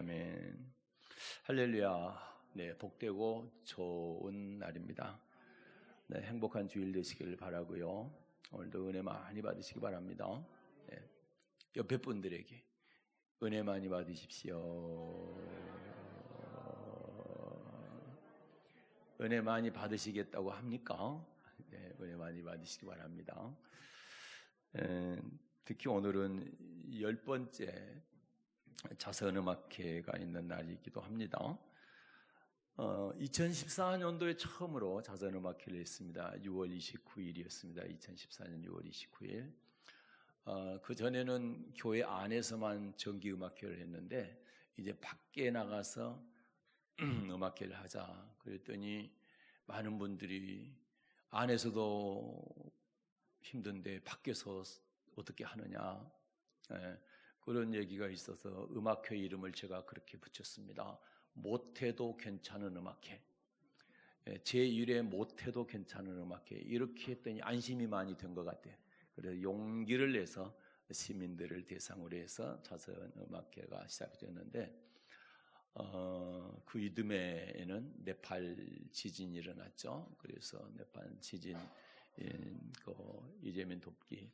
아멘. 할렐루야. 네, 복되고 좋은 날입니다. 네, 행복한 주일 되시길 바라고요. 오늘도 은혜 많이 받으시기 바랍니다. 네, 옆에 분들에게 은혜 많이 받으십시오. 은혜 많이 받으시겠다고 합니까? 네, 은혜 많이 받으시기 바랍니다. 특히 오늘은 10번째 자선음악회가 있는 날이기도 합니다. 2014년도에 처음으로 자선음악회를 했습니다. 6월 29일이었습니다. 2014년 6월 29일. 그 전에는 교회 안에서만 정기음악회를 했는데 이제 밖에 나가서 음악회를 하자. 그랬더니 많은 분들이 안에서도 힘든데 밖에서 어떻게 하느냐. 그런 얘기가 있어서 음악회 이름을 제가 그렇게 붙였습니다. 못해도 괜찮은 음악회. 제1회 못해도 괜찮은 음악회. 이렇게 했더니 안심이 많이 된 것 같아요. 그래서 용기를 내서 시민들을 대상으로 해서 자선 음악회가 시작됐는데 그 이듬해에는 네팔 지진이 일어났죠. 그래서 네팔 지진 이재민 돕기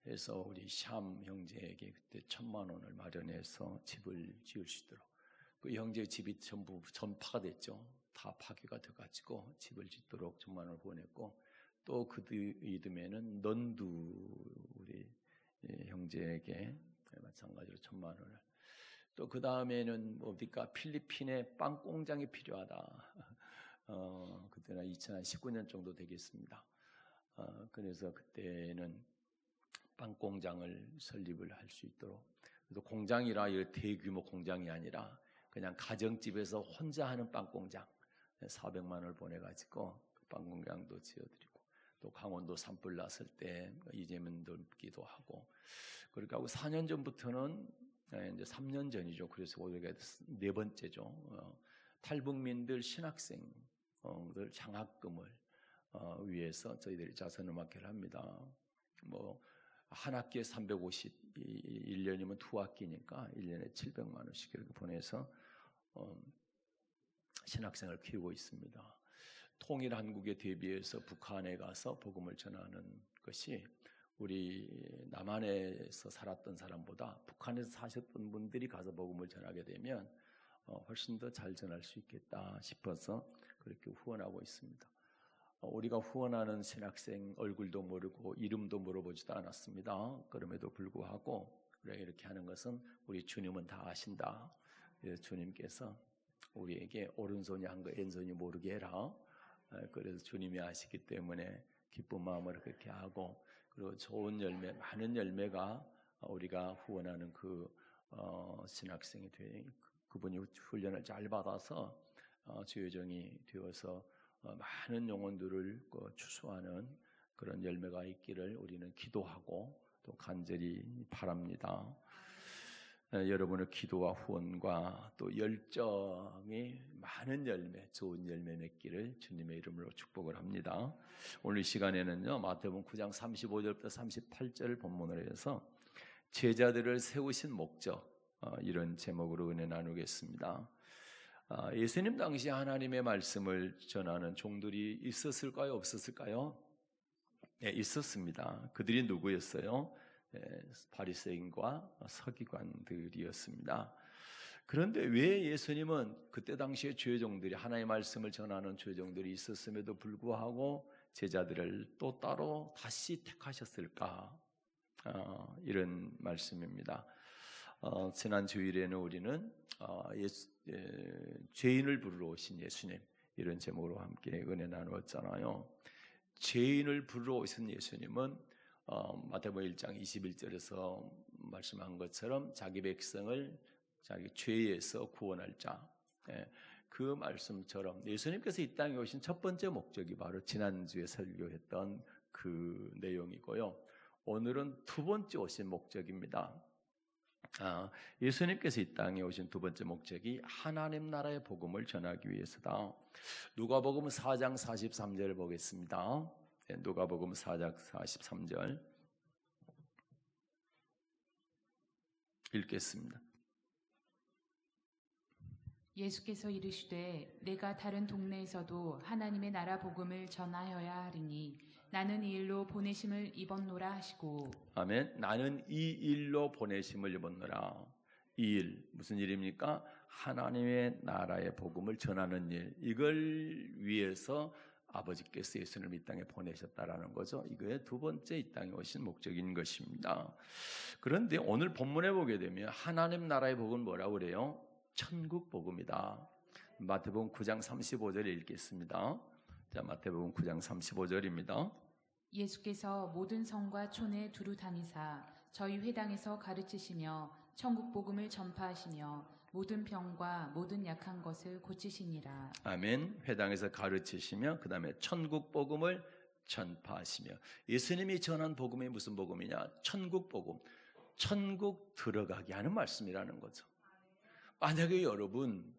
해서 우리 샴 형제에게 그때 1,000만 원을 마련해서 집을 지을 수 있도록 그 형제 집이 전부 전파가 됐죠. 다 파괴가 돼가지고 집을 짓도록 1,000만 원을 후원했고 또 그 이듬해는 넌두 우리 형제에게 마찬가지로 1,000만 원을 또 그 다음에는 어디까 필리핀에 빵 공장이 필요하다. 그때는 2019년 정도 되겠습니다. 그래서 그때는 빵 공장을 설립을 할 수 있도록 그래서 공장이라 대규모 공장이 아니라 그냥 가정집에서 혼자 하는 빵 공장 400만 원을 보내가지고 그 빵 공장도 지어드리고 또 강원도 산불 났을 때 이재명 돕기도 하고 그렇게 하고 4년 전부터는 이제 3년 전이죠. 그래서 우리가 네 번째죠. 탈북민들 신학생들 장학금을 위해서 저희들이 자선음악회를 합니다. 한 학기에 350, 1년이면 두 학기니까 1년에 700만 원씩 이렇게 보내서 신학생을 키우고 있습니다. 통일 한국에 대비해서 북한에 가서 복음을 전하는 것이 우리 남한에서 살았던 사람보다 북한에서 사셨던 분들이 가서 복음을 전하게 되면 훨씬 더 잘 전할 수 있겠다 싶어서 그렇게 후원하고 있습니다. 우리가 후원하는 신학생 얼굴도 모르고 이름도 물어보지도 않았습니다. 그럼에도 불구하고 우리가 이렇게 하는 것은 우리 주님은 다 아신다. 주님께서 우리에게 오른손이 한 거 왼손이 모르게 해라. 그래서 주님이 아시기 때문에 기쁜 마음으로 그렇게 하고 그리고 좋은 열매, 많은 열매가 우리가 후원하는 그 신학생이 그분이 훈련을 잘 받아서 주요정이 되어서 많은 영혼들을 추수하는 그런 열매가 있기를 우리는 기도하고 또 간절히 바랍니다. 여러분의 기도와 후원과 또 열정이 많은 열매, 좋은 열매 맺기를 주님의 이름으로 축복을 합니다. 오늘 이 시간에는요, 마태복음 9장 35절부터 38절을 본문으로 해서 제자들을 세우신 목적, 이런 제목으로 은혜 나누겠습니다. 예수님 당시 하나님의 말씀을 전하는 종들이 있었을까요? 없었을까요? 네, 있었습니다. 그들이 누구였어요? 바리새인과 서기관들이었습니다. 그런데 왜 예수님은 그때 당시에 죄종들이 하나님의 말씀을 전하는 죄종들이 있었음에도 불구하고 제자들을 또 따로 다시 택하셨을까? 이런 말씀입니다. 지난 주일에는 우리는 죄인을 부르러 오신 예수님 이런 제목으로 함께 은혜 나누었잖아요. 죄인을 부르러 오신 예수님은 마태복음 1장 21절에서 말씀한 것처럼 자기 백성을 자기 죄에서 구원할 자, 그 말씀처럼 예수님께서 이 땅에 오신 첫 번째 목적이 바로 지난주에 설교했던 그 내용이고요. 오늘은 두 번째 오신 목적입니다. 예수님께서 이 땅에 오신 두 번째 목적이 하나님 나라의 복음을 전하기 위해서다. 누가복음 4장 43절을 보겠습니다. 누가복음 4장 43절 읽겠습니다. 예수께서 이르시되 내가 다른 동네에서도 하나님의 나라 복음을 전하여야 하리니 나는 이 일로 보내심을 입었노라 하시고. 아멘. 나는 이 일로 보내심을 입었노라. 이 일, 무슨 일입니까? 하나님의 나라의 복음을 전하는 일. 이걸 위해서 아버지께서 예수님을 이 땅에 보내셨다라는 거죠. 이거의 두 번째 이 땅에 오신 목적인 것입니다. 그런데 오늘 본문에 보게 되면 하나님 나라의 복음은 뭐라고 그래요? 천국 복음이다. 마태복음 9장 35절 읽겠습니다. 자, 마태복음 9장 35절입니다. 예수께서 모든 성과 촌에 두루 다니사 저희 회당에서 가르치시며 천국 복음을 전파하시며 모든 병과 모든 약한 것을 고치시니라. 아멘. 회당에서 가르치시며 그 다음에 천국 복음을 전파하시며. 예수님이 전한 복음이 무슨 복음이냐? 천국 복음. 천국 들어가게 하는 말씀이라는 거죠. 만약에 여러분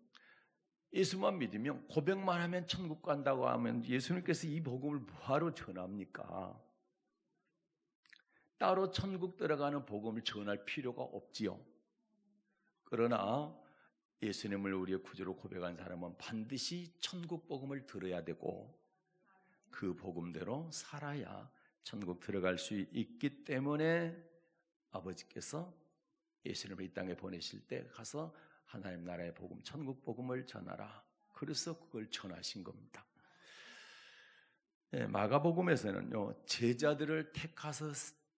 예수만 믿으면 고백만 하면 천국 간다고 하면 예수님께서 이 복음을 뭐하러 전합니까? 따로 천국 들어가는 복음을 전할 필요가 없지요. 그러나 예수님을 우리의 구주로 고백한 사람은 반드시 천국 복음을 들어야 되고 그 복음대로 살아야 천국 들어갈 수 있기 때문에 아버지께서 예수님을 이 땅에 보내실 때 가서 하나님 나라의 복음, 천국 복음을 전하라. 그래서 그걸 전하신 겁니다. 마가복음에서는요, 제자들을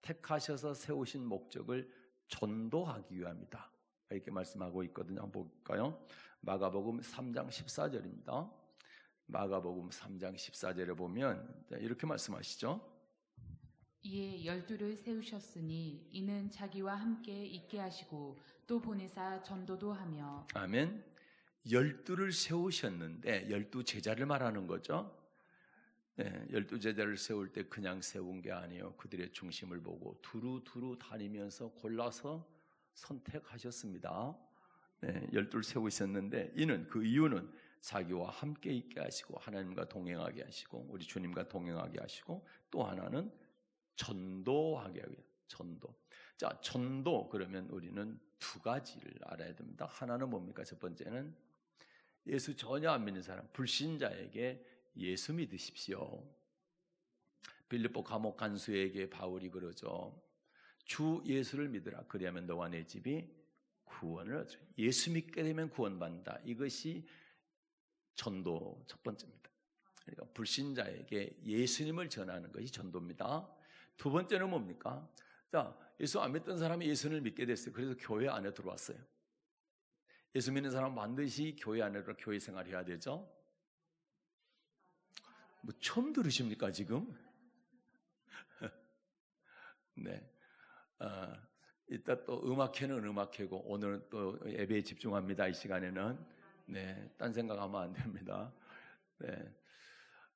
택하셔서 세우신 목적을 전도하기 위함이다. 이렇게 말씀하고 있거든요. 한번 볼까요? 마가복음 3장 14절입니다. 마가복음 3장 14절에 보면 이렇게 말씀하시죠. 이에 12를 세우셨으니 이는 자기와 함께 있게 하시고 또 보내사 전도도 하며. 아멘. 12를 세우셨는데 12 제자를 말하는 거죠. 네, 12 제자를 세울 때 그냥 세운 게 아니에요. 그들의 중심을 보고 두루두루 다니면서 골라서 선택하셨습니다. 네, 12를 세우셨는데 이는 그 이유는 자기와 함께 있게 하시고 하나님과 동행하게 하시고 우리 주님과 동행하게 하시고 또 하나는 전도하게 하게 해요. 전도. 자, 전도 그러면 우리는 두 가지를 알아야 됩니다. 하나는 뭡니까? 첫 번째는 예수 전혀 안 믿는 사람, 불신자에게 예수 믿으십시오. 빌립보 감옥 간수에게 바울이 그러죠. 주 예수를 믿으라. 그리하면 너와 내 집이 구원을 얻으라. 예수 믿게 되면 구원받는다. 이것이 전도 첫 번째입니다. 그러니까 불신자에게 예수님을 전하는 것이 전도입니다. 두 번째는 뭡니까? 자, 예수 안 믿던 사람이 예수를 믿게 됐어요. 그래서 교회 안에 들어왔어요. 예수 믿는 사람은 반드시 교회 안에 들어 교회 생활해야 되죠. 뭐 처음 들으십니까 지금? 네. 이따 또 음악회는 음악회고 오늘은 또 예배에 집중합니다. 이 시간에는 네, 딴 생각하면 안 됩니다. 네.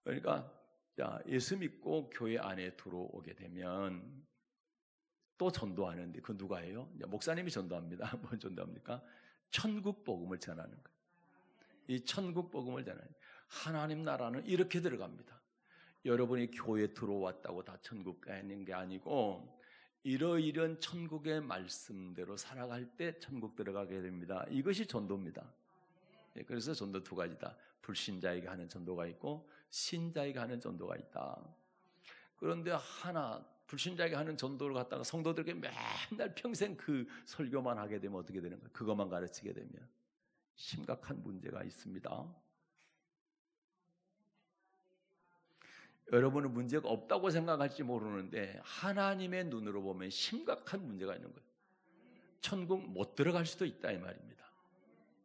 그러니까 자, 예수 믿고 교회 안에 들어오게 되면 또 전도하는데 그 누가 해요? 목사님이 전도합니다. 뭘 전도합니까? 천국 복음을 전하는 거예요. 이 천국 복음을 전하는 하나님 나라는 이렇게 들어갑니다. 여러분이 교회에 들어왔다고 다 천국 가는 게 아니고 이러이런 천국의 말씀대로 살아갈 때 천국 들어가게 됩니다. 이것이 전도입니다. 그래서 전도 두 가지다. 불신자에게 하는 전도가 있고 신자에게 하는 전도가 있다. 그런데 하나 불신자에게 하는 전도를 갖다가 성도들에게 맨날 평생 그 설교만 하게 되면 어떻게 되는 거예요? 그것만 가르치게 되면 심각한 문제가 있습니다. 여러분은 문제가 없다고 생각할지 모르는데 하나님의 눈으로 보면 심각한 문제가 있는 거예요. 천국 못 들어갈 수도 있다 이 말입니다.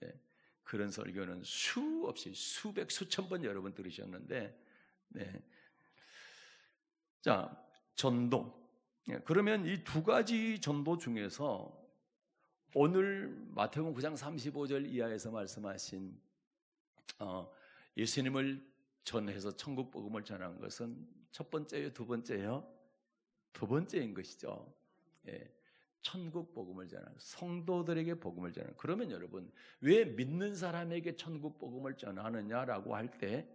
네. 그런 설교는 수없이 수백 수천 번 여러분 들으셨는데 네. 자, 전도. 그러면 이 두 가지 전도 중에서 오늘 마태복음 9장 35절 이하에서 말씀하신 예수님을 전해서 천국 복음을 전한 것은 첫 번째요, 두 번째요? 두 번째인 것이죠. 예, 천국 복음을 전하는 성도들에게 복음을 전하는. 그러면 여러분 왜 믿는 사람에게 천국 복음을 전하느냐라고 할 때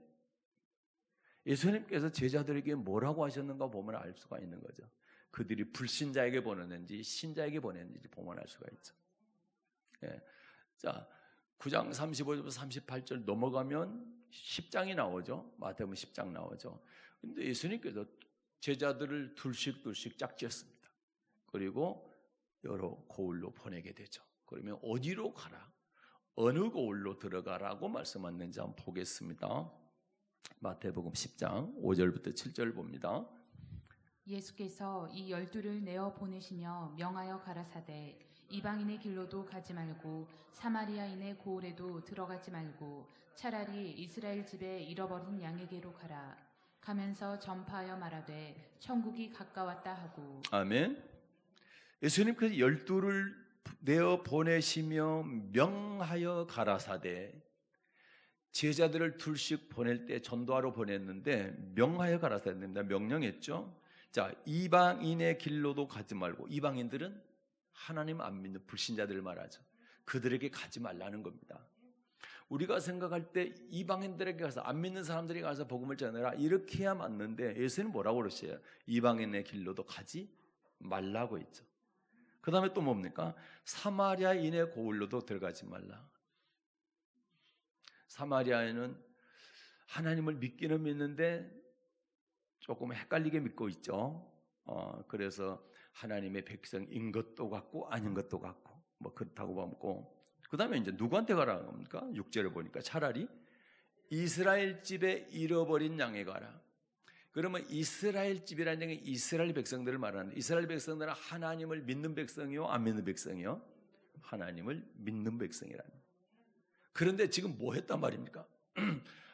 예수님께서 제자들에게 뭐라고 하셨는가 보면 알 수가 있는 거죠. 그들이 불신자에게 보냈는지 신자에게 보냈는지 보면 알 수가 있죠. 예. 자, 9장 35절부터 38절 넘어가면 10장이 나오죠. 마태복음 10장 나오죠. 근데 예수님께서 제자들을 둘씩 짝지었습니다. 그리고 여러 고을로 보내게 되죠. 그러면 어디로 가라? 어느 고을로 들어가라고 말씀하는지 한번 보겠습니다. 마태복음 10장 5절부터 7절 봅니다. 예수께서 이 12를 내어 보내시며 명하여 가라사대 이방인의 길로도 가지 말고 사마리아인의 고을에도 들어가지 말고 차라리 이스라엘 집에 잃어버린 양에게로 가라. 가면서 전파하여 말하되 천국이 가까웠다 하고. 아멘. 예수님께서 12를 내어 보내시며 명하여 가라사대, 제자들을 둘씩 보낼 때 전도하러 보냈는데 명하여 가라사대입니다. 명령했죠. 자, 이방인의 길로도 가지 말고, 이방인들은 하나님 안 믿는 불신자들을 말하죠. 그들에게 가지 말라는 겁니다. 우리가 생각할 때 이방인들에게 가서, 안 믿는 사람들이 가서 복음을 전해라 이렇게 해야 맞는데, 예수는 뭐라고 그러세요? 이방인의 길로도 가지 말라고 했죠. 그 다음에 또 뭡니까? 사마리아인의 고을로도 들어가지 말라. 사마리아인은 하나님을 믿기는 믿는데 조금 헷갈리게 믿고 있죠. 그래서 하나님의 백성인 것도 같고 아닌 것도 같고 뭐 그렇다고 보고, 그 다음에 이제 누구한테 가라는 겁니까? 6절을 보니까 차라리 이스라엘 집에 잃어버린 양에 가라. 그러면 이스라엘 집이라는 게 이스라엘 백성들을 말하는데, 이스라엘 백성들은 하나님을 믿는 백성이요, 안 믿는 백성이요? 하나님을 믿는 백성이라는. 그런데 지금 뭐 했단 말입니까?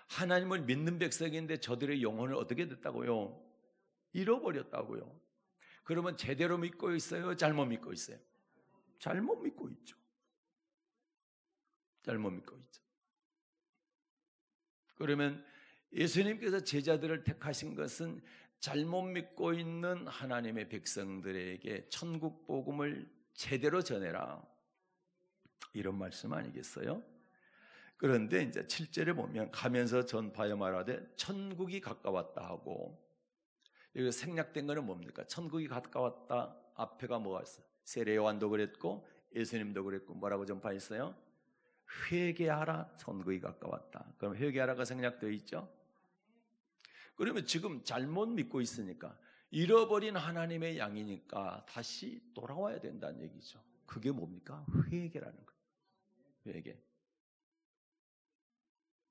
하나님을 믿는 백성인데 저들의 영혼을 어떻게 됐다고요? 잃어버렸다고요. 그러면 제대로 믿고 있어요? 잘못 믿고 있어요? 잘못 믿고 있죠. 잘못 믿고 있죠. 그러면 예수님께서 제자들을 택하신 것은 잘못 믿고 있는 하나님의 백성들에게 천국 복음을 제대로 전해라, 이런 말씀 아니겠어요? 그런데 이제 7절에 보면 가면서 전파하여 말하되 천국이 가까웠다 하고, 여기 생략된 거는 뭡니까? 천국이 가까웠다 앞에가 뭐가 있어요? 세례 요한도 그랬고 예수님도 그랬고 뭐라고 전파했어요? 회개하라, 천국이 가까웠다. 그럼 회개하라가 생략되어 있죠? 그러면 지금 잘못 믿고 있으니까, 잃어버린 하나님의 양이니까 다시 돌아와야 된다는 얘기죠. 그게 뭡니까? 회개라는 거예요. 회개.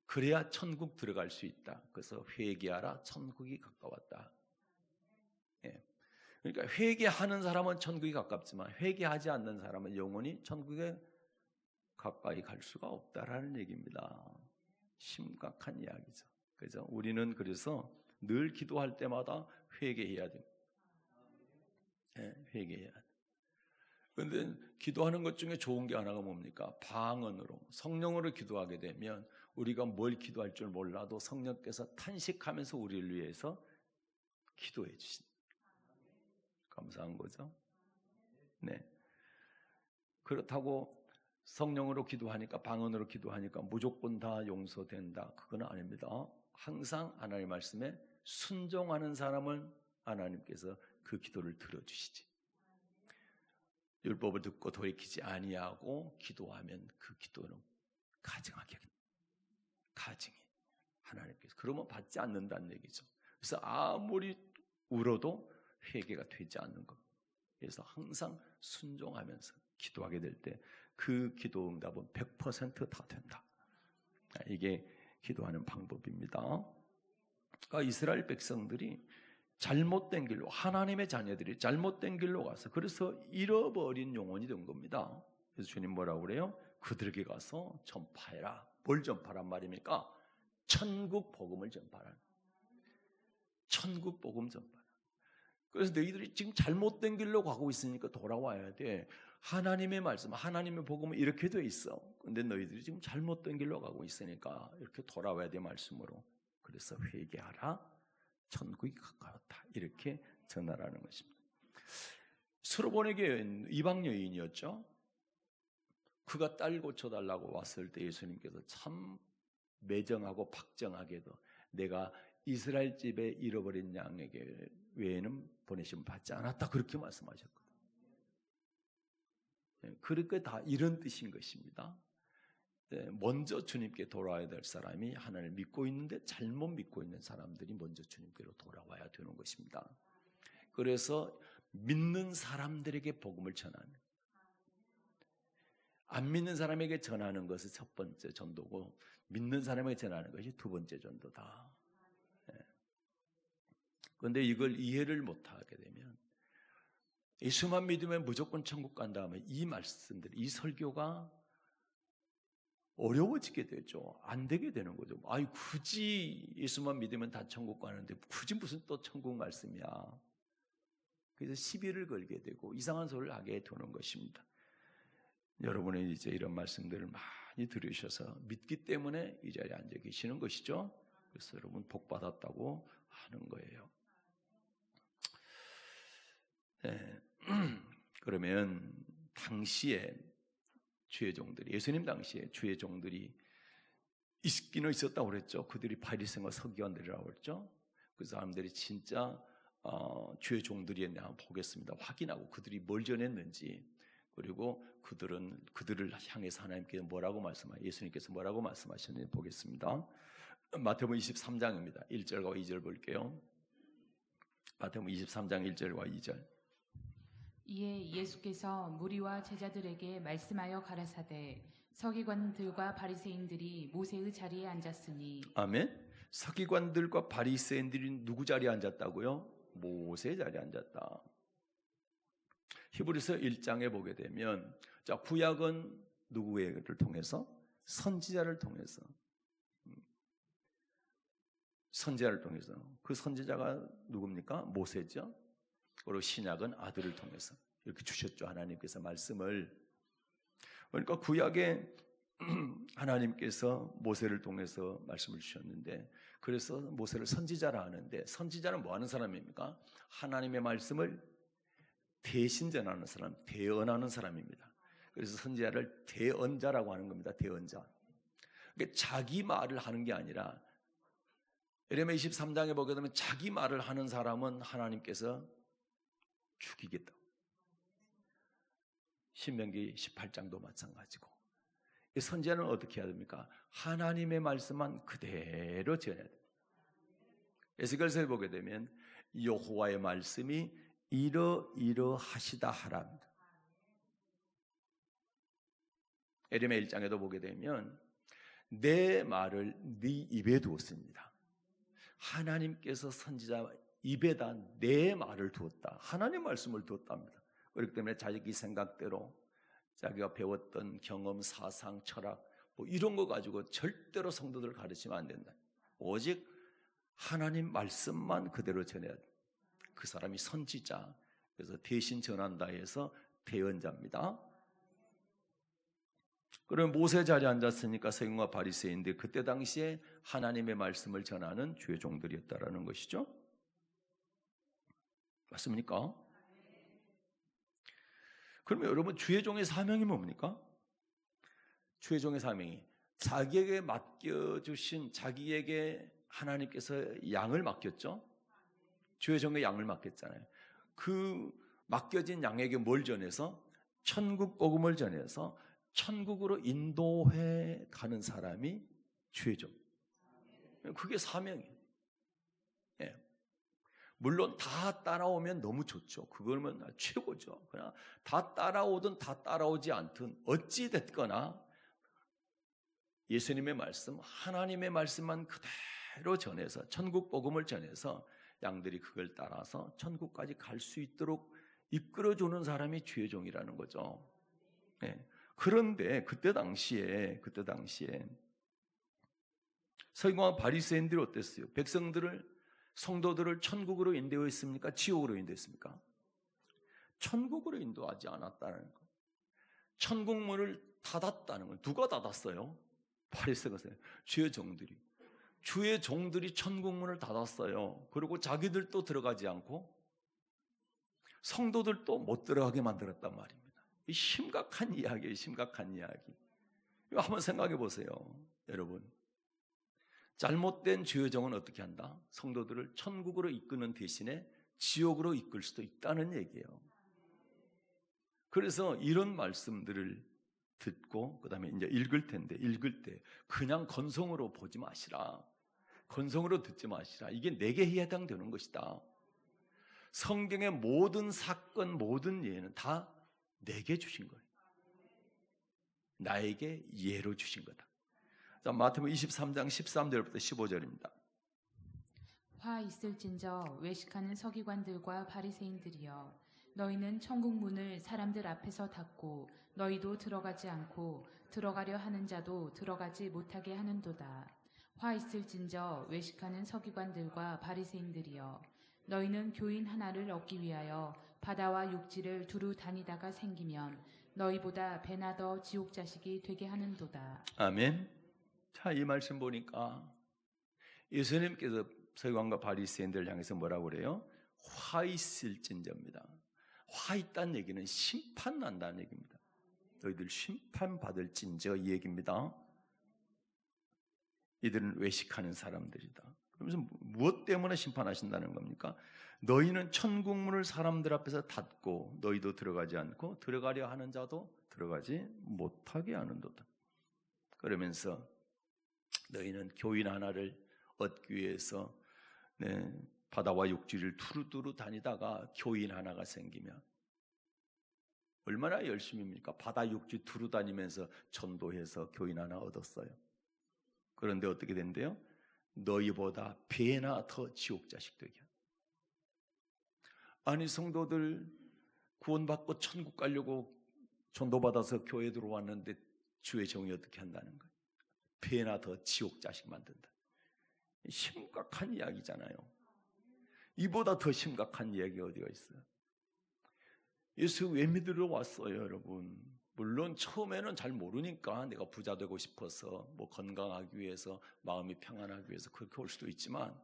그래야 천국 들어갈 수 있다. 그래서 회개하라, 천국이 가까웠다. 예. 그러니까 회개하는 사람은 천국이 가깝지만 회개하지 않는 사람은 영원히 천국에 가까이 갈 수가 없다라는 얘기입니다. 심각한 이야기죠. 그죠? 우리는 그래서 늘 기도할 때마다 회개해야 됩니다. 네, 회개해야 돼요. 그런데 기도하는 것 중에 좋은 게 하나가 뭡니까? 방언으로, 성령으로 기도하게 되면 우리가 뭘 기도할 줄 몰라도 성령께서 탄식하면서 우리를 위해서 기도해 주신다. 감사한 거죠. 네. 그렇다고 성령으로 기도하니까, 방언으로 기도하니까 무조건 다 용서된다, 그건 아닙니다. 항상 하나님의 말씀에 순종하는 사람은 하나님께서 그 기도를 들어주시지. 율법을 듣고 돌이키지 아니하고 기도하면 그 기도는 가증하게, 가증이 하나님께서, 그러면 받지 않는다는 얘기죠. 그래서 아무리 울어도 회개가 되지 않는 것. 그래서 항상 순종하면서 기도하게 될 때 그 기도 응답은 100% 된다. 이게 기도하는 방법입니다. 그러니까 이스라엘 백성들이 잘못된 길로, 하나님의 자녀들이 잘못된 길로 가서 그래서 잃어버린 영혼이 된 겁니다. 그래서 주님 뭐라고 그래요? 그들에게 가서 전파해라. 뭘 전파란 말입니까? 천국 복음을 전파하라. 천국 복음 전파하라. 그래서 너희들이 지금 잘못된 길로 가고 있으니까 돌아와야 돼. 하나님의 말씀, 하나님의 복음은 이렇게 돼 있어. 근데 너희들이 지금 잘못된 길로 가고 있으니까 이렇게 돌아와야 돼, 말씀으로. 그래서 회개하라, 천국이 가까웠다, 이렇게 전하라는 것입니다. 수로보네게 이방 여인이었죠. 그가 딸 고쳐달라고 왔을 때 예수님께서 참 매정하고 박정하게도 내가 이스라엘 집에 잃어버린 양에게 외에는 보내심 받지 않았다, 그렇게 말씀하셨거든요. 그렇게 다 이런 뜻인 것입니다. 먼저 주님께 돌아와야 될 사람이 하나님을 믿고 있는데 잘못 믿고 있는 사람들이 먼저 주님께로 돌아와야 되는 것입니다. 그래서 믿는 사람들에게 복음을 전하는, 안 믿는 사람에게 전하는 것이 첫 번째 전도고, 믿는 사람에게 전하는 것이 두 번째 전도다. 그런데 이걸 이해를 못하게 되면, 예수만 믿으면 무조건 천국 간다 하면 이 말씀들, 이 설교가 어려워지게 되죠. 안 되게 되는 거죠. 아이, 굳이 예수만 믿으면 다 천국 가는데 굳이 무슨 또 천국 말씀이야. 그래서 시비를 걸게 되고 이상한 소리를 하게 되는 것입니다. 여러분은 이제 이런 말씀들을 많이 들으셔서 믿기 때문에 이 자리에 앉아 계시는 것이죠. 그래서 여러분 복 받았다고 하는 거예요. 네. 그러면 당시에 주의 종들이, 예수님 당시에 주의 종들이 있기는 있었다고 그랬죠. 그들이 바리새인과 서기관들이라고 그랬죠. 그 사람들이 진짜 주의 종들이었냐 한번 보겠습니다. 확인하고 그들이 뭘 전했는지, 그리고 그들을 향해서 하나님께서 뭐라고 예수님께서 뭐라고 말씀하셨는지 보겠습니다. 마태복음 23장입니다. 1절과 2절 볼게요. 마태복음 23장 1절과 2절. 이에 예수께서 무리와 제자들에게 말씀하여 가라사대 서기관들과 바리새인들이 모세의 자리에 앉았으니. 아멘. 서기관들과 바리새인들이 누구 자리에 앉았다고요? 모세 자리에 앉았다. 히브리서 1장에 보게 되면, 자, 구약은 누구를 통해서? 선지자를 통해서. 선지자를 통해서. 그 선지자가 누굽니까? 모세죠. 그리고 신약은 아들을 통해서 이렇게 주셨죠. 하나님께서 말씀을. 그러니까 구약에 하나님께서 모세를 통해서 말씀을 주셨는데, 그래서 모세를 선지자라 하는데, 선지자는 뭐 하는 사람입니까? 하나님의 말씀을 대신 전하는 사람, 대언하는 사람입니다. 그래서 선지자를 대언자라고 하는 겁니다. 대언자. 그러니까 자기 말을 하는 게 아니라, 예레미야 23장에 보게 되면 자기 말을 하는 사람은 하나님께서 죽이겠다. 신명기 18장도 마찬가지고. 선지자는 어떻게 해야 됩니까? 하나님의 말씀만 그대로 전해야 돼요. 에스겔서에 보게 되면 여호와의 말씀이 이러이러하시다 하랍니다. 에레미야 1장에도 보게 되면 내 말을 네 입에 두었습니다. 하나님께서 선지자 입에다 내 말을 두었다. 하나님 말씀을 두었답니다. 그렇기 때문에 자기 생각대로 자기가 배웠던 경험, 사상, 철학 뭐 이런 거 가지고 절대로 성도들을 가르치면 안 된다. 오직 하나님 말씀만 그대로 전해야 돼. 그 사람이 선지자, 그래서 대신 전한다 해서 대언자입니다. 그럼 모세 자리에 앉았으니까 서기관과 바리새인들, 그때 당시에 하나님의 말씀을 전하는 주의 종들이었다라는 것이죠. 맞습니까? 그러면 여러분, 주의 종의 사명이 뭡니까? 주의 종의 사명이 자기에게 맡겨주신, 자기에게 하나님께서 양을 맡겼죠. 주의 종의 양을 맡겼잖아요. 그 맡겨진 양에게 뭘 전해서? 천국 복음을 전해서 천국으로 인도해 가는 사람이 주의 종. 그게 사명이에요. 예. 물론 다 따라오면 너무 좋죠. 그거는 최고죠. 그냥 다 따라오든 다 따라오지 않든 어찌 됐거나 예수님의 말씀, 하나님의 말씀만 그대로 전해서 천국 복음을 전해서 양들이 그걸 따라서 천국까지 갈 수 있도록 이끌어주는 사람이 주의 종이라는 거죠. 네. 그런데 그때 당시에 서기관과 바리새인들이 어땠어요? 성도들을 천국으로 인도했습니까? 지옥으로 인도했습니까? 천국으로 인도하지 않았다는 거. 천국 문을 닫았다는 거. 누가 닫았어요? 바리새인과 주의 종들이. 주의 종들이 천국 문을 닫았어요. 그리고 자기들도 들어가지 않고 성도들도 못 들어가게 만들었단 말입니다. 이 심각한 이야기예요. 심각한 이야기. 이거 한번 생각해 보세요. 여러분. 잘못된 주의 종은 어떻게 한다? 성도들을 천국으로 이끄는 대신에 지옥으로 이끌 수도 있다는 얘기예요. 그래서 이런 말씀들을 듣고 그다음에 이제 읽을 텐데 읽을 때 그냥 건성으로 보지 마시라. 건성으로 듣지 마시라. 이게 내게 해당되는 것이다. 성경의 모든 사건, 모든 예는 다 내게 주신 거예요. 나에게 예로 주신 거다. 자, 마태복음 23장 13절부터 15절입니다. 화 있을진저 외식하는 서기관들과 바리새인들이여, 너희는 천국 문을 사람들 앞에서 닫고 너희도 들어가지 않고 들어가려 하는 자도 들어가지 못하게 하는도다. 화 있을진저 외식하는 서기관들과 바리새인들이여, 너희는 교인 하나를 얻기 위하여 바다와 육지를 두루 다니다가 생기면 너희보다 배나 더 지옥 자식이 되게 하는도다. 아멘. 자, 이 말씀 보니까 예수님께서 서기관과 바리새인들을 향해서 뭐라고 그래요? 화 있을진저입니다. 화 있다는 얘기는 심판 난다는 얘기입니다. 너희들 심판받을 진저 이 얘기입니다. 이들은 외식하는 사람들이다. 그러면서 무엇 때문에 심판하신다는 겁니까? 너희는 천국 문을 사람들 앞에서 닫고 너희도 들어가지 않고 들어가려 하는 자도 들어가지 못하게 하는도다. 그러면서 너희는 교인 하나를 얻기 위해서 바다와 육지를 두루두루 다니다가 교인 하나가 생기면 얼마나 열심입니까? 바다 육지 두루 다니면서 전도해서 교인 하나 얻었어요. 그런데 어떻게 된대요? 너희보다 배나 더 지옥 자식 되게. 아니, 성도들 구원받고 천국 가려고 전도받아서 교회 들어왔는데 주의 종이 어떻게 한다는 거예요? 배나 더 지옥 자식 만든다. 심각한 이야기잖아요. 이보다 더 심각한 이야기가 어디가 있어요? 예수 왜 믿으러 왔어요, 여러분? 물론 처음에는 잘 모르니까 내가 부자 되고 싶어서 뭐 건강하기 위해서 마음이 평안하기 위해서 그렇게 올 수도 있지만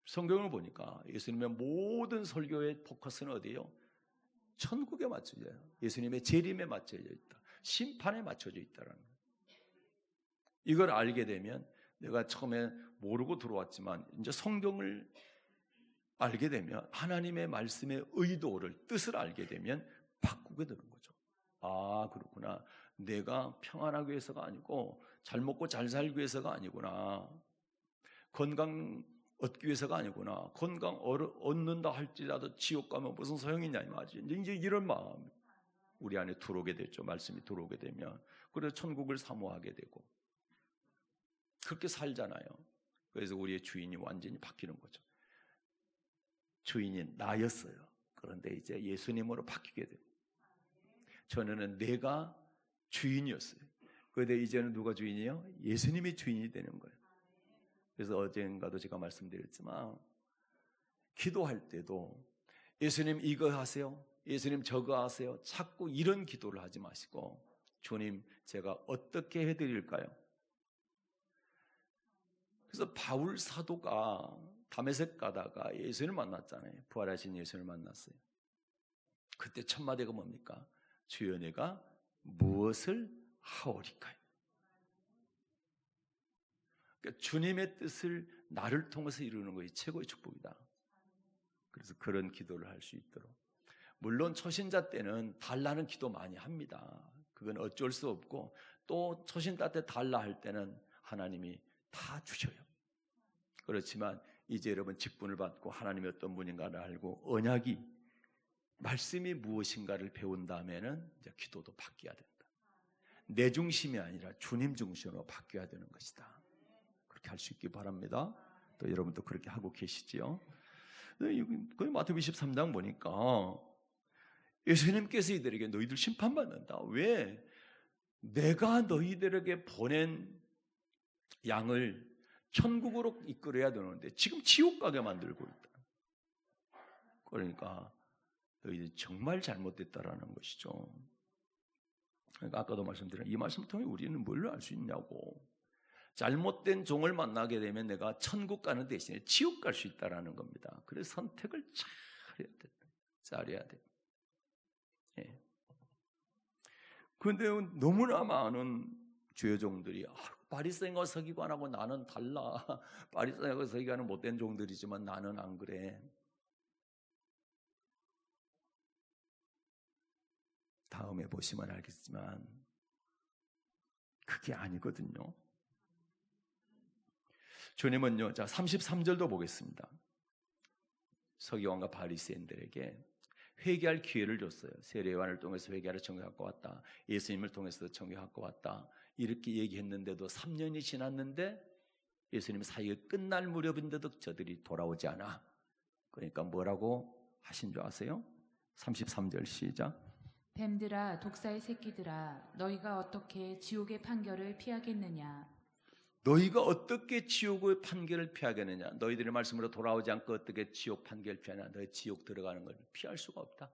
성경을 보니까 예수님의 모든 설교의 포커스는 어디예요? 천국에 맞춰져 있어요. 예수님의 재림에 맞춰져 있다. 심판에 맞춰져 있다라는 거예요. 이걸 알게 되면 내가 처음에 모르고 들어왔지만 이제 성경을 알게 되면 하나님의 말씀의 의도를, 뜻을 알게 되면 바꾸게 되는 거죠. 아, 그렇구나. 내가 평안하기 위해서가 아니고 잘 먹고 잘 살기 위해서가 아니구나. 건강 얻기 위해서가 아니구나. 건강 얻는다 할지라도 지옥 가면 무슨 소용이냐 이 말이지. 이제 이런 마음 우리 안에 들어오게 됐죠. 말씀이 들어오게 되면. 그래서 천국을 사모하게 되고 그렇게 살잖아요. 그래서 우리의 주인이 완전히 바뀌는 거죠. 주인이 나였어요. 그런데 이제 예수님으로 바뀌게 돼요. 전에는 내가 주인이었어요. 그런데 이제는 누가 주인이에요? 예수님이 주인이 되는 거예요. 그래서 어젠가도 제가 말씀드렸지만 기도할 때도 예수님 이거 하세요, 예수님 저거 하세요, 자꾸 이런 기도를 하지 마시고 주님 제가 어떻게 해드릴까요? 그래서 바울 사도가 다메섹 가다가 예수님을 만났잖아요. 부활하신 예수님을 만났어요. 그때 첫 마디가 뭡니까? 주여 내가 무엇을 하오리까요? 그러니까 주님의 뜻을 나를 통해서 이루는 것이 최고의 축복이다. 그래서 그런 기도를 할 수 있도록. 물론 초신자 때는 달라는 기도 많이 합니다. 그건 어쩔 수 없고 또 초신자 때 달라 할 때는 하나님이 다 주셔요. 그렇지만 이제 여러분 직분을 받고 하나님이 어떤 분인가를 알고 언약이 말씀이 무엇인가를 배운 다음에는 이제 기도도 바뀌어야 된다. 내 중심이 아니라 주님 중심으로 바뀌어야 되는 것이다. 그렇게 할 수 있기 바랍니다. 또 여러분도 그렇게 하고 계시지요. 마태복음 23장 보니까 예수님께서 이들에게 너희들 심판받는다. 왜? 내가 너희들에게 보낸 양을 천국으로 이끌어야 되는데 지금 지옥 가게 만들고 있다. 그러니까 너희들이 정말 잘못됐다라는 것이죠. 그러니까 아까도 말씀드린 이 말씀을 통해 우리는 뭘 알 수 있냐고. 잘못된 종을 만나게 되면 내가 천국 가는 대신에 지옥 갈 수 있다라는 겁니다. 그래서 선택을 잘해야 된다. 잘해야 돼. 예. 그런데 너무나 많은 주의 종들이 바리새인과 서기관하고 나는 달라. 바리새인과 서기관은 못된 종들이지만 나는 안 그래. 다음에 보시면 알겠지만 그게 아니거든요. 주님은요, 자 33절도 보겠습니다. 서기관과 바리새인들에게 회개할 기회를 줬어요. 세례요한을 통해서 회개하러 청교하고 왔다. 예수님을 통해서 청교하고 왔다. 이렇게 얘기했는데도 3년이 지났는데 예수님 사역이 끝날 무렵인데도 저들이 돌아오지 않아. 그러니까 뭐라고 하신 줄 아세요? 33절 시작. 뱀들아 독사의 새끼들아 너희가 어떻게 지옥의 판결을 피하겠느냐. 너희가 어떻게 지옥의 판결을 피하겠느냐. 너희들의 말씀으로 돌아오지 않고 어떻게 지옥 판결을 피하냐. 너희 지옥 들어가는 걸 피할 수가 없다.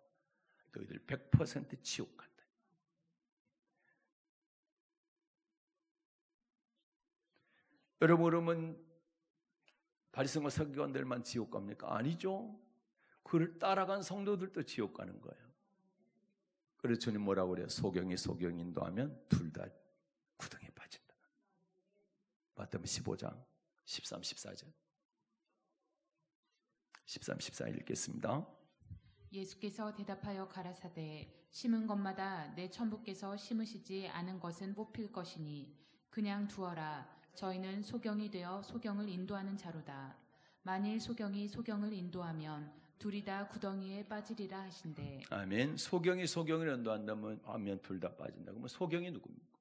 너희들 100% 지옥 간다. 여러분 그러면 바리새인과 서기관들만 지옥 갑니까? 아니죠. 그를 따라간 성도들도 지옥 가는 거예요. 그래서 주님 뭐라고 그래요? 소경이 소경 인도하면 둘 다 구덩이에 빠진다. 마태복음 15장 13, 14절 13, 14절 읽겠습니다. 예수께서 대답하여 가라사대 심은 것마다 내 천부께서 심으시지 않은 것은 뽑힐 것이니 그냥 두어라. 저희는 소경이 되어 소경을 인도하는 자로다. 만일 소경이 소경을 인도하면 둘이 다 구덩이에 빠지리라 하신대. 아멘. 소경이 소경을 인도한다면 하면 둘 다 빠진다. 그러면 소경이 누굽니까?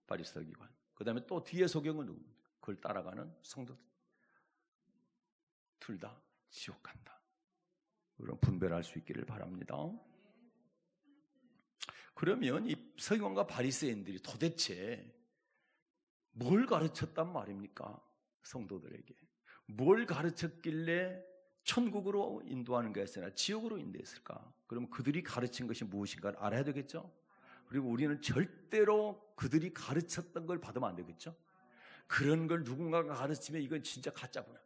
바리새기관. 그 다음에 또 뒤에 소경은 누굽니까? 그걸 따라가는 성도들. 둘 다 지옥 간다. 그런 분별할 수 있기를 바랍니다. 그러면 이 서기관과 바리새인들이 도대체 뭘 가르쳤단 말입니까? 성도들에게. 뭘 가르쳤길래 천국으로 인도하는 것이나 지옥으로 인도했을까? 그럼 그들이 가르친 것이 무엇인가를 알아야 되겠죠? 그리고 우리는 절대로 그들이 가르쳤던 걸 받으면 안 되겠죠? 그런 걸 누군가가 가르치면 이건 진짜 가짜구나.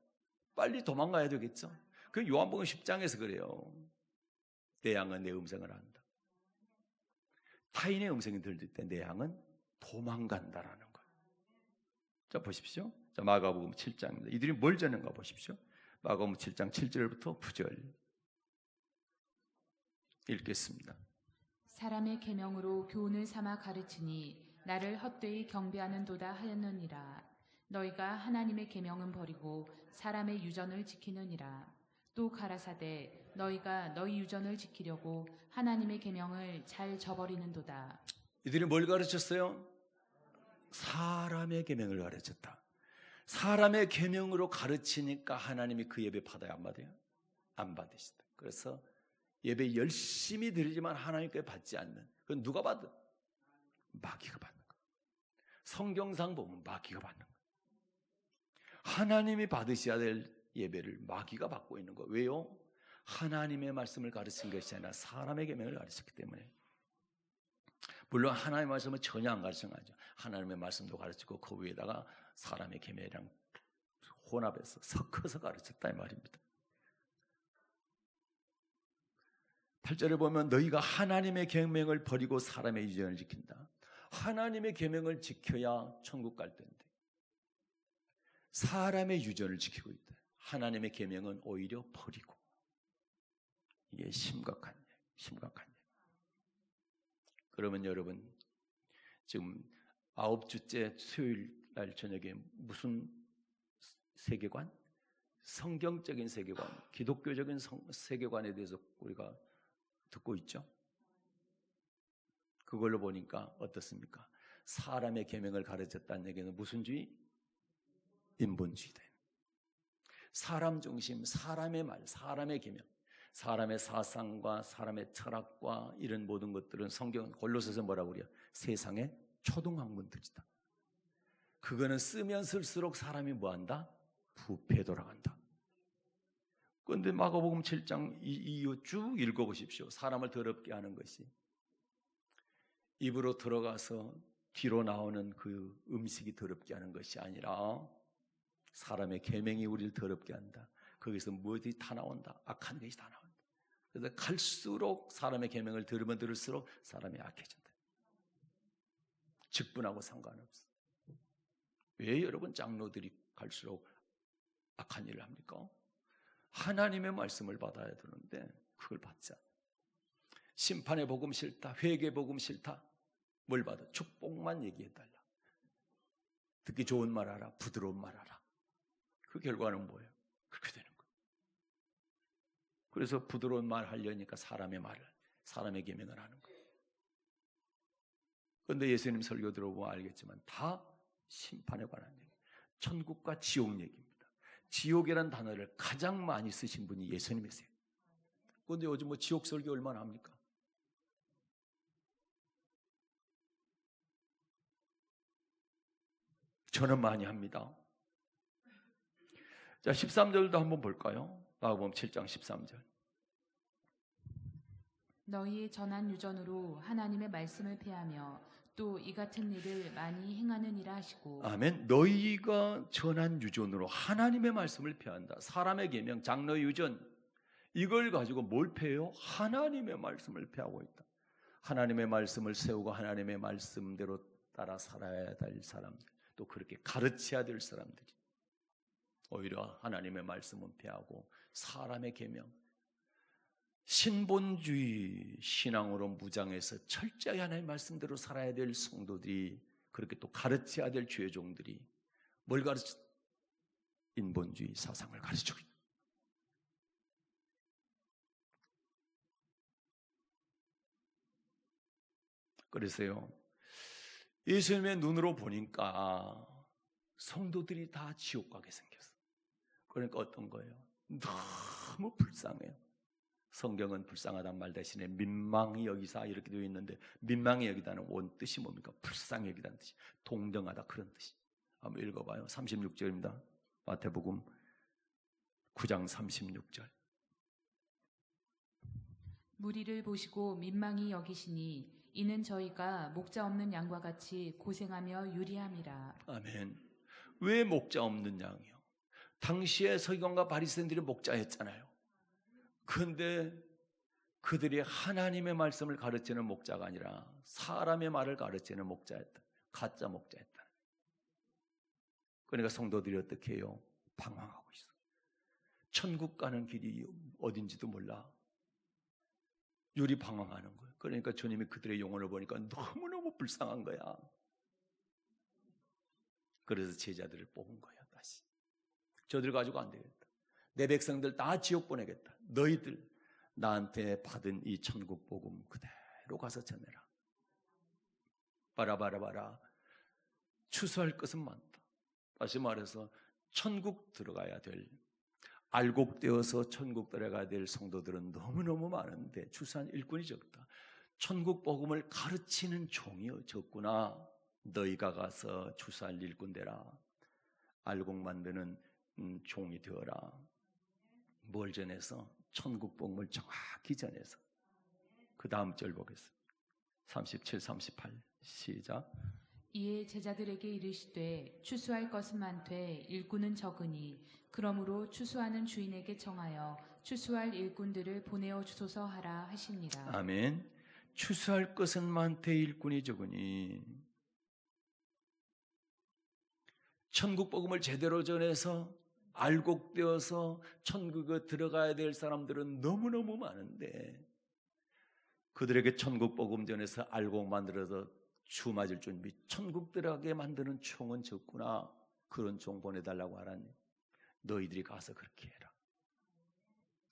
빨리 도망가야 되겠죠? 그 요한복음 10장에서 그래요. 내 양은 내 음성을 안다. 타인의 음성이 들릴 때 내 양은 도망간다라는 거예요. 자 보십시오. 자 마가복음 7장입니다. 이들이 뭘 전했는가 보십시오. 마가복음 7장 7절부터 9절 읽겠습니다. 사람의 계명으로 교훈을 삼아 가르치니 나를 헛되이 경배하는도다 하였느니라. 너희가 하나님의 계명은 버리고 사람의 유전을 지키느니라. 또 가라사대 너희가 너희 유전을 지키려고 하나님의 계명을 잘 저버리는도다. 이들이 뭘 가르쳤어요? 사람의 계명을 가르쳤다. 사람의 계명으로 가르치니까 하나님이 그 예배 받아요? 안 받아요? 안 받으시다. 그래서 예배 열심히 드리지만 하나님께 받지 않는, 그건 누가 받아? 마귀가 받는 거예요. 성경상 보면 마귀가 받는 거예요. 하나님이 받으셔야 될 예배를 마귀가 받고 있는 거예요. 왜요? 하나님의 말씀을 가르친 것이 아니라 사람의 계명을 가르쳤기 때문에. 물론 하나님의 말씀은 전혀 안 가르친 거죠. 하나님의 말씀도 가르치고 그 위에다가 사람의 계명이랑 혼합해서 섞어서 가르쳤다 이 말입니다. 8절에 보면 너희가 하나님의 계명을 버리고 사람의 유전을 지킨다. 하나님의 계명을 지켜야 천국 갈 텐데 사람의 유전을 지키고 있다. 하나님의 계명은 오히려 버리고. 이게 심각한 얘기예요. 심각한 얘기예요. 그러면 여러분 지금 9주째 수요일 날 저녁에 무슨 세계관? 성경적인 세계관, 기독교적인 세계관에 대해서 우리가 듣고 있죠. 그걸로 보니까 어떻습니까? 사람의 계명을 가르쳤다는 얘기는 무슨 주의? 인본주의다. 사람 중심, 사람의 말, 사람의 계명, 사람의 사상과 사람의 철학과 이런 모든 것들은 성경 골로새서 뭐라고 그래요? 세상의 초등학문들이다. 그거는 쓰면 쓸수록 사람이 뭐한다? 부패에 돌아간다. 그런데 마가복음 7장 이후 쭉 읽어보십시오. 사람을 더럽게 하는 것이 입으로 들어가서 뒤로 나오는 그 음식이 더럽게 하는 것이 아니라 사람의 계명이 우리를 더럽게 한다. 거기서 무엇이 다 나온다. 악한 것이 다 나온다. 그래서 갈수록 사람의 계명을 들으면 들을수록 사람이 악해진다. 직분하고 상관없어. 왜 여러분 장로들이 갈수록 악한 일을 합니까? 하나님의 말씀을 받아야 되는데 그걸 받지 않아. 심판의 복음 싫다. 회개 복음 싫다. 뭘 받아? 축복만 얘기해달라. 듣기 좋은 말 하라, 부드러운 말 하라. 그 결과는 뭐예요? 그렇게 되는 거예요. 그래서 부드러운 말 하려니까 사람의 계명을 하는 거예요. 그런데 예수님 설교 들어보면 알겠지만 다 심판에 관한 얘기예요. 천국과 지옥 얘기입니다. 지옥이라는 단어를 가장 많이 쓰신 분이 예수님이세요. 그런데 요즘 뭐 지옥 설교 얼마나 합니까? 저는 많이 합니다. 자, 13절도 한번 볼까요? 마가복음 7장 13절. 너희의 전한 유전으로 하나님의 말씀을 폐하며 또 이 같은 일을 많이 행하느니라 하시고. 아멘. 너희가 전한 유전으로 하나님의 말씀을 폐한다. 사람의 계명, 장로 유전, 이걸 가지고 뭘 폐해요? 하나님의 말씀을 폐하고 있다. 하나님의 말씀을 세우고 하나님의 말씀대로 따라 살아야 될 사람들, 또 그렇게 가르쳐야 될 사람들이 오히려 하나님의 말씀은 폐하고 사람의 계명, 신본주의 신앙으로 무장해서 철저히 하나님의 말씀대로 살아야 될 성도들이, 그렇게 또 가르쳐야 될 죄종들이 뭘 가르쳐? 인본주의 사상을 가르치고 있다. 그래서요, 예수님의 눈으로 보니까 성도들이 다 지옥 가게 생겼어. 그러니까 어떤 거예요? 너무 불쌍해요. 성경은 불쌍하단 말 대신에 민망히 여기사 이렇게 되어 있는데, 민망히 여기다는 원 뜻이 뭡니까? 불쌍히 여기다는 뜻이, 동등하다, 그런 뜻이. 한번 읽어봐요. 36절입니다. 마태복음 9장 36절. 무리를 보시고 민망히 여기시니 이는 저희가 목자 없는 양과 같이 고생하며 유리함이라. 아멘. 왜 목자 없는 양이요? 당시에 서기관과 바리새인들이 목자였잖아요. 그런데 그들이 하나님의 말씀을 가르치는 목자가 아니라 사람의 말을 가르치는 목자였다. 가짜 목자였다. 그러니까 성도들이 어떻게 해요? 방황하고 있어. 천국 가는 길이 어딘지도 몰라. 요리 방황하는 거예요. 그러니까 주님이 그들의 영혼을 보니까 너무너무 불쌍한 거야. 그래서 제자들을 뽑은 거예요. 다시 저들 가지고 안 되겠다. 내 백성들 다 지옥 보내겠다. 너희들 나한테 받은 이 천국 복음 그대로 가서 전해라. 봐라. 추수할 것은 많다. 다시 말해서 천국 들어가야 될, 알곡되어서 천국 들어가야 될 성도들은 너무너무 많은데 추수한 일꾼이 적다. 천국 복음을 가르치는 종이 적구나. 너희가 가서 추수할 일꾼 되라. 알곡 만드는 종이 되어라. 뭘 전해서? 천국 복음을 정확히 전해서. 그 다음 절 보겠습니다. 37, 38 시작. 이에 제자들에게 이르시되 추수할 것은 많되 일꾼은 적으니 그러므로 추수하는 주인에게 청하여 추수할 일꾼들을 보내어 주소서 하라 하십니다. 아멘. 추수할 것은 많되 일꾼이 적으니, 천국 복음을 제대로 전해서 알곡되어서 천국에 들어가야 될 사람들은 너무너무 많은데, 그들에게 천국 복음 전해서 알곡 만들어서 주 맞을 준비, 천국 들어가게 만드는 총은 적구나. 그런 종 보내달라고 하라니. 너희들이 가서 그렇게 해라.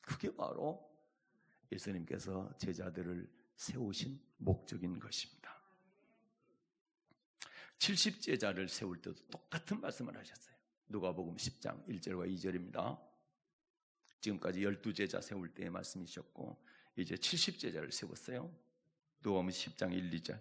그게 바로 예수님께서 제자들을 세우신 목적인 것입니다. 70제자를 세울 때도 똑같은 말씀을 하셨어요. 누가복음 10장 1절과 2절입니다. 지금까지 12제자 세울 때의 말씀이셨고 이제 70제자를 세웠어요. 누가복음 10장 1, 2절.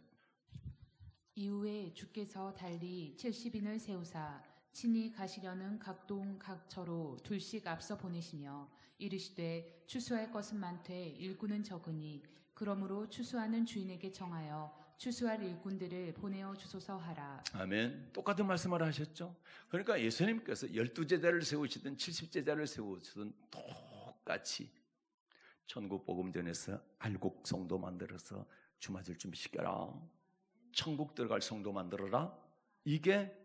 이후에 주께서 달리 70인을 세우사 친히 가시려는 각동 각처로 둘씩 앞서 보내시며 이르시되 추수할 것은 많되 일꾼은 적으니 그러므로 추수하는 주인에게 청하여 추수할 일꾼들을 보내어 주소서 하라. 아멘. 똑같은 말씀을 하셨죠. 그러니까 예수님께서 12제자를 세우시든 70제자를 세우시든 똑같이 천국 복음 전해서 알곡 성도 만들어서 주맞을 준비시켜라. 천국 들어갈 성도 만들어라. 이게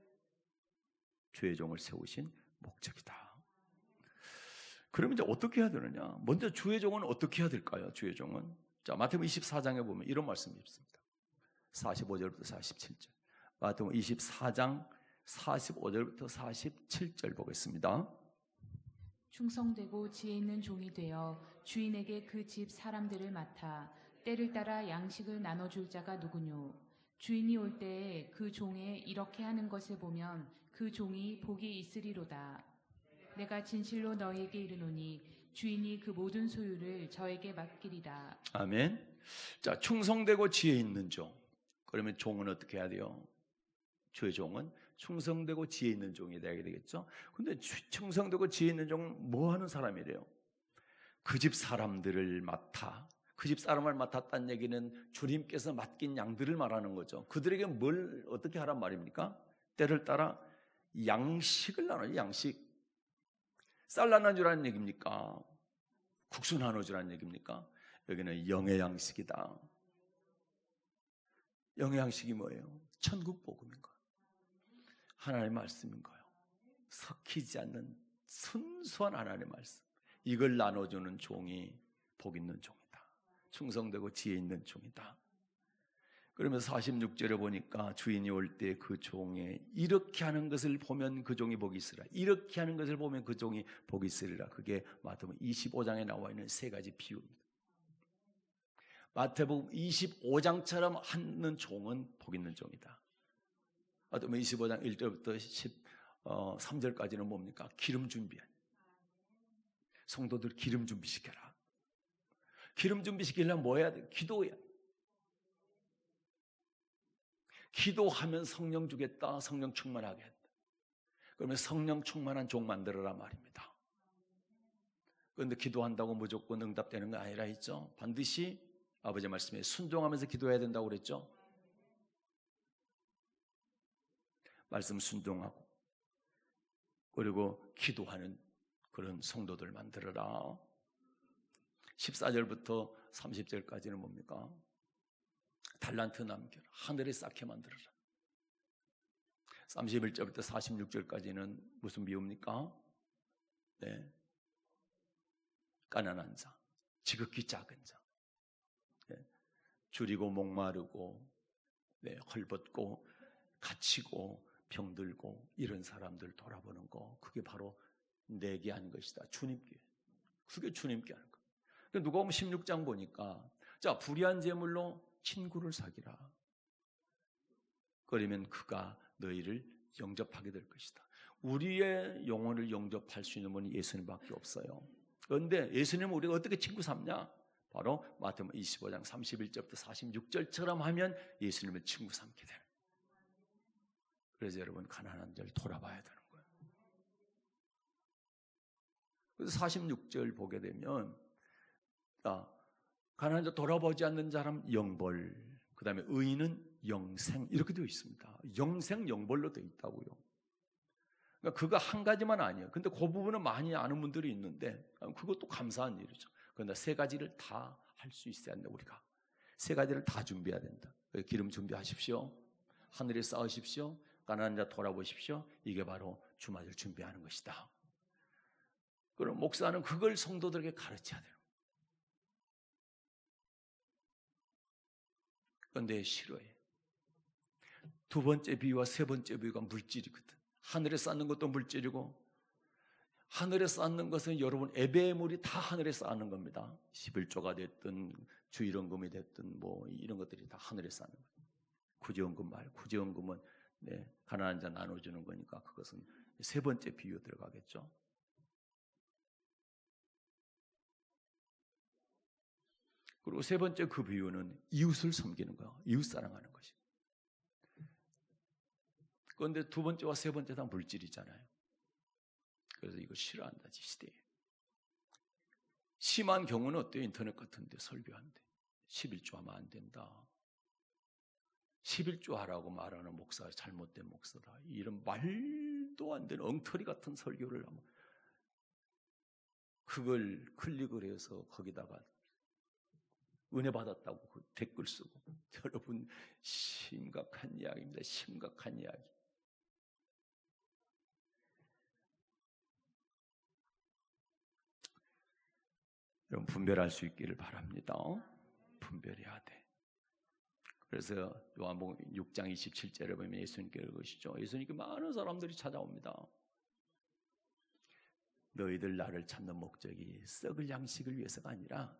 주의 종을 세우신 목적이다. 그러면 이제 어떻게 해야 되느냐? 먼저 주의 종은 어떻게 해야 될까요? 주의 종은, 자, 마태복음 24장에 보면 이런 말씀이 있습니다. 45절부터 47절. 마태복음 24장 45절부터 47절 보겠습니다. 충성되고 지혜 있는 종이 되어 주인에게 그 집 사람들을 맡아 때를 따라 양식을 나눠줄 자가 누구뇨? 주인이 올 때에 그 종의 이렇게 하는 것을 보면 그 종이 복이 있으리로다. 내가 진실로 너희에게 이르노니 주인이 그 모든 소유를 저에게 맡기리라. 아멘. 자, 충성되고 지혜 있는 종. 그러면 종은 어떻게 해야 돼요? 주의 종은 충성되고 지혜 있는 종이 되어야 되겠죠. 근데 충성되고 지혜 있는 종은 뭐 하는 사람이래요? 그 집 사람들을 맡아. 그 집 사람을 맡았다는 얘기는 주님께서 맡긴 양들을 말하는 거죠. 그들에게 뭘 어떻게 하란 말입니까? 때를 따라 양식을 나눠요. 양식. 쌀 나눠주라는 얘기입니까? 국수 나눠주라는 얘기입니까? 여기는 영의 양식이다. 영의 양식이 뭐예요? 천국 복음인 거예요. 하나님의 말씀인 거예요. 섞이지 않는 순수한 하나님의 말씀. 이걸 나눠주는 종이 복 있는 종이다. 충성되고 지혜 있는 종이다. 그러면서 46절에 보니까 주인이 올 때 그 종의 이렇게 하는 것을 보면 그 종이 복이 있으리라. 이렇게 하는 것을 보면 그 종이 복이 있으리라. 그게 마태복음 25장에 나와 있는 세 가지 비유입니다. 마태복음 25장처럼 하는 종은 복 있는 종이다. 마태복음 25장 1절부터 13절까지는 뭡니까? 기름 준비한. 성도들 기름 준비시켜라. 기름 준비시키려면 뭐 해야 돼? 기도해야 돼. 기도하면 성령 주겠다. 성령 충만하겠다. 그러면 성령 충만한 종 만들어라 말입니다. 그런데 기도한다고 무조건 응답되는 거 아니라 했죠. 반드시 아버지의 말씀에 순종하면서 기도해야 된다고 그랬죠. 말씀 순종하고 그리고 기도하는 그런 성도들 만들어라. 14절부터 30절까지는 뭡니까? 달란트 남겨라. 하늘에 쌓게 만들어라. 31절부터 46절까지는 무슨 비유입니까? 네. 가난한 자, 지극히 작은 자, 네. 줄이고 목마르고, 네. 헐벗고 갇히고 병들고 이런 사람들 돌아보는 거, 그게 바로 내게 한 것이다. 주님께. 그게 주님께 하는 거. 누가복음 16장 보니까 자, 불의한 제물로 친구를 사귀라. 그러면 그가 너희를 영접하게 될 것이다. 우리의 영혼을 영접할 수 있는 분이 예수님밖에 없어요. 그런데 예수님은 우리가 어떻게 친구 삼냐? 바로 마태복음 25장 31절부터 46절처럼 하면 예수님을 친구 삼게 되는. 그래서 여러분 가난한 자를 돌아봐야 되는 거예요. 그래서 46절 보게 되면 가난한 자 돌아보지 않는 사람 영벌, 그 다음에 의인은 영생 이렇게 되어 있습니다. 영생 영벌로 되어 있다고요. 그러니까 그거 한 가지만 아니에요. 근데 그 부분은 많이 아는 분들이 있는데 그것도 감사한 일이죠. 그런데 세 가지를 다 할 수 있어야 한다. 우리가 세 가지를 다 준비해야 된다. 기름 준비하십시오. 하늘에 쌓으십시오. 가난한 자 돌아보십시오. 이게 바로 주말을 준비하는 것이다. 그럼 목사는 그걸 성도들에게 가르쳐야 돼요. 그런데 싫어해. 두 번째 비유와 세 번째 비유가 물질이거든. 하늘에 쌓는 것도 물질이고, 하늘에 쌓는 것은 여러분 예배물이 다 하늘에 쌓는 겁니다. 11조가 됐든 주일원금이 됐든 뭐 이런 것들이 다 하늘에 쌓는 거예요. 구제원금 말, 구제원금은 네, 가난한 자 나눠주는 거니까 그것은 세 번째 비유 들어가겠죠. 그리고 세 번째 그 비유는 이웃을 섬기는 거야. 이웃 사랑하는 것이. 그런데 두 번째와 세 번째 다 물질이잖아요. 그래서 이거 싫어한다, 시대에. 심한 경우는 어때요? 인터넷 같은데 설교한대. 11조 하면 안 된다. 11조 하라고 말하는 목사가 잘못된 목사다. 이런 말도 안 되는 엉터리 같은 설교를 하면 그걸 클릭을 해서 거기다가 은혜 받았다고 그 댓글 쓰고. 여러분 심각한 이야기입니다. 심각한 이야기. 여러분 분별할 수 있기를 바랍니다. 분별해야 돼. 그래서 요한복음 6장 27절에 보면 예수님께서 그러시죠. 예수님께 많은 사람들이 찾아옵니다. 너희들 나를 찾는 목적이 썩을 양식을 위해서가 아니라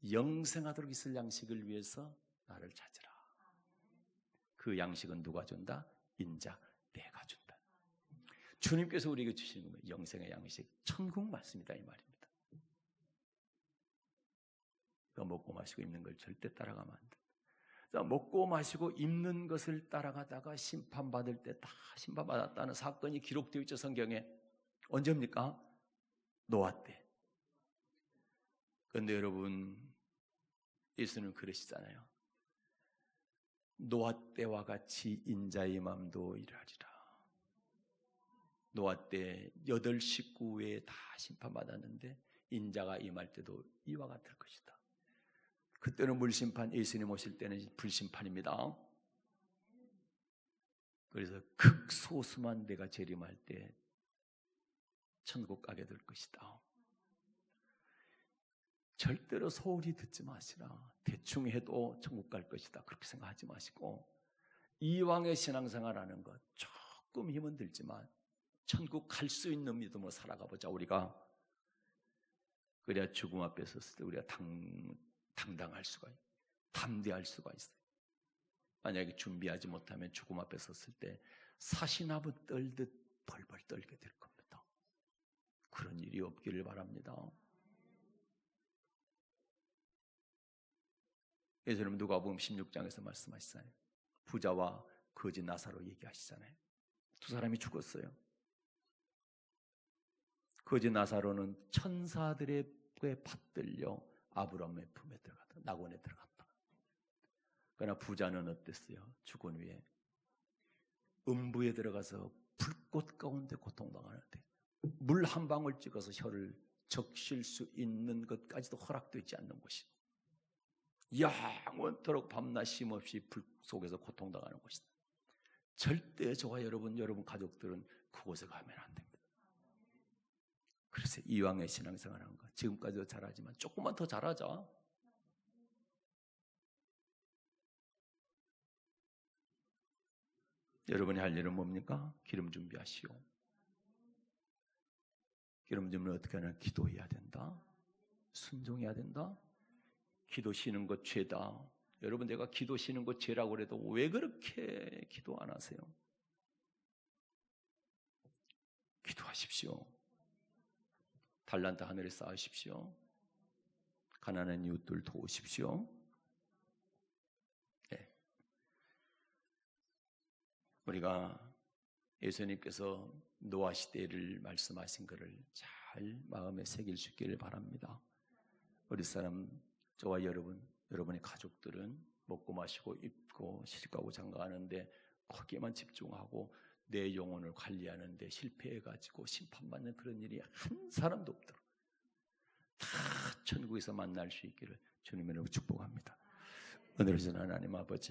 영생하도록 있을 양식을 위해서 나를 찾으라. 그 양식은 누가 준다? 인자 내가 준다. 주님께서 우리에게 주시는 거예요. 영생의 양식, 천국 말씀이다 이 말입니다. 먹고 마시고 입는 걸 절대 따라가면 안 돼. 먹고 마시고 입는 것을 따라가다가 심판받을 때 다 심판받았다는 사건이 기록되어 있죠. 성경에. 언제입니까? 노아 때. 그런데 여러분, 예수는 그러시잖아요. 노아 때와 같이 인자의 맘도 이르리라. 노아 때 8 식구 외에 다 심판받았는데 인자가 임할 때도 이와 같을 것이다. 그때는 물심판, 예수님 오실 때는 불심판입니다. 그래서 극소수만 내가 재림할 때 천국 가게 될 것이다. 절대로 소홀히 듣지 마시라. 대충 해도 천국 갈 것이다. 그렇게 생각하지 마시고 이왕의 신앙생활하는 것 조금 힘은 들지만 천국 갈 수 있는 믿음으로 살아가 보자 우리가. 그래야 죽음 앞에 섰을 때 우리가 당당할 수가 있어요. 담대할 수가 있어요. 만약에 준비하지 못하면 죽음 앞에 섰을 때 사시나무 떨듯 벌벌 떨게 될 겁니다. 그런 일이 없기를 바랍니다. 예수님은 누가복음 16장에서 말씀하시잖아요. 부자와 거지 나사로 얘기하시잖아요. 두 사람이 죽었어요. 거지 나사로는 천사들의 받들려 아브라함의 품에 들어갔다. 낙원에 들어갔다. 그러나 부자는 어땠어요? 죽은 후에 음부에 들어가서 불꽃 가운데 고통당하는데 물 한 방울 찍어서 혀를 적실 수 있는 것까지도 허락되지 않는 곳이 영원토록 밤낮 쉼없이 불 속에서 고통당하는 곳이다. 절대 저와 여러분 가족들은 그곳에 가면 안 됩니다. 그래서 이왕의 신앙생활하는 거 지금까지도 잘하지만 조금만 더 잘하자. 여러분이 할 일은 뭡니까? 기름 준비하시오. 기름 준비는 어떻게 하냐? 기도해야 된다. 순종해야 된다. 기도 쉬는 것 죄다. 여러분 내가 기도 쉬는 것 죄라고 그래도 왜 그렇게 기도 안 하세요? 기도하십시오. 달란트 하늘에 쌓으십시오. 가난한 이웃들 도우십시오. 네. 우리가 예수님께서 노아 시대를 말씀하신 것을 잘 마음에 새길 수 있기를 바랍니다. 우리 사람, 저와 여러분의 가족들은 먹고 마시고 입고 시집가고 장가가는데 거기에만 집중하고 내 영혼을 관리하는데 실패해가지고 심판받는 그런 일이 한 사람도 없도록 다 천국에서 만날 수 있기를 주님의 이름으로 축복합니다. 오늘 전 하나님 아버지